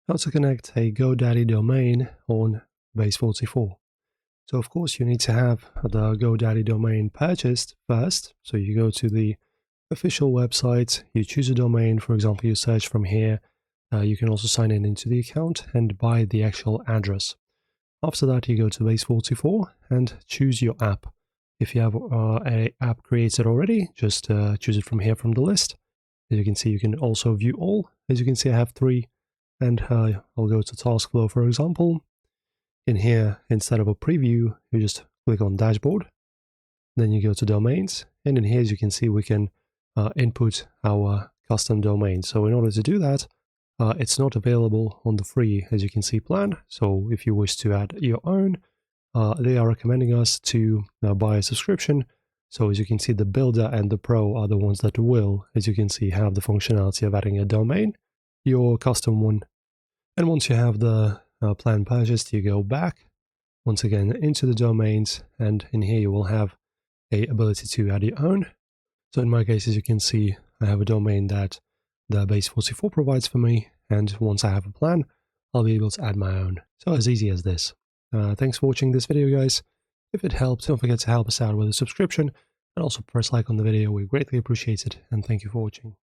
How to connect a Godaddy domain on Base44. So of course you need to have the Godaddy domain purchased first. So you go to the official website, you choose a domain, for example, you search from here. You can also sign in into the account and buy the actual address. After that, you go to Base44 and choose your app. If you have an app created already, just choose it from here from the list. As you can see, you can also view all. As you can see, I have 3. And I'll go to task flow, for example. In here, instead of a preview, you just click on dashboard. Then you go to domains. And in here, as you can see, we can input our custom domain. So in order to do that, it's not available on the free, as you can see, plan. So if you wish to add your own, they are recommending us to buy a subscription. So as you can see, the Builder and the Pro are the ones that will, as you can see, have the functionality of adding a domain, your custom one. And once you have the plan purchased, you go back once again into the domains, and in here you will have a ability to add your own. So in my case, as you can see, I have a domain that the Base44 provides for me, and once I have a plan, I'll be able to add my own. So as easy as this. Thanks for watching this video, guys. If it helped, don't forget to help us out with a subscription, and also press like on the video. We greatly appreciate it, and thank you for watching.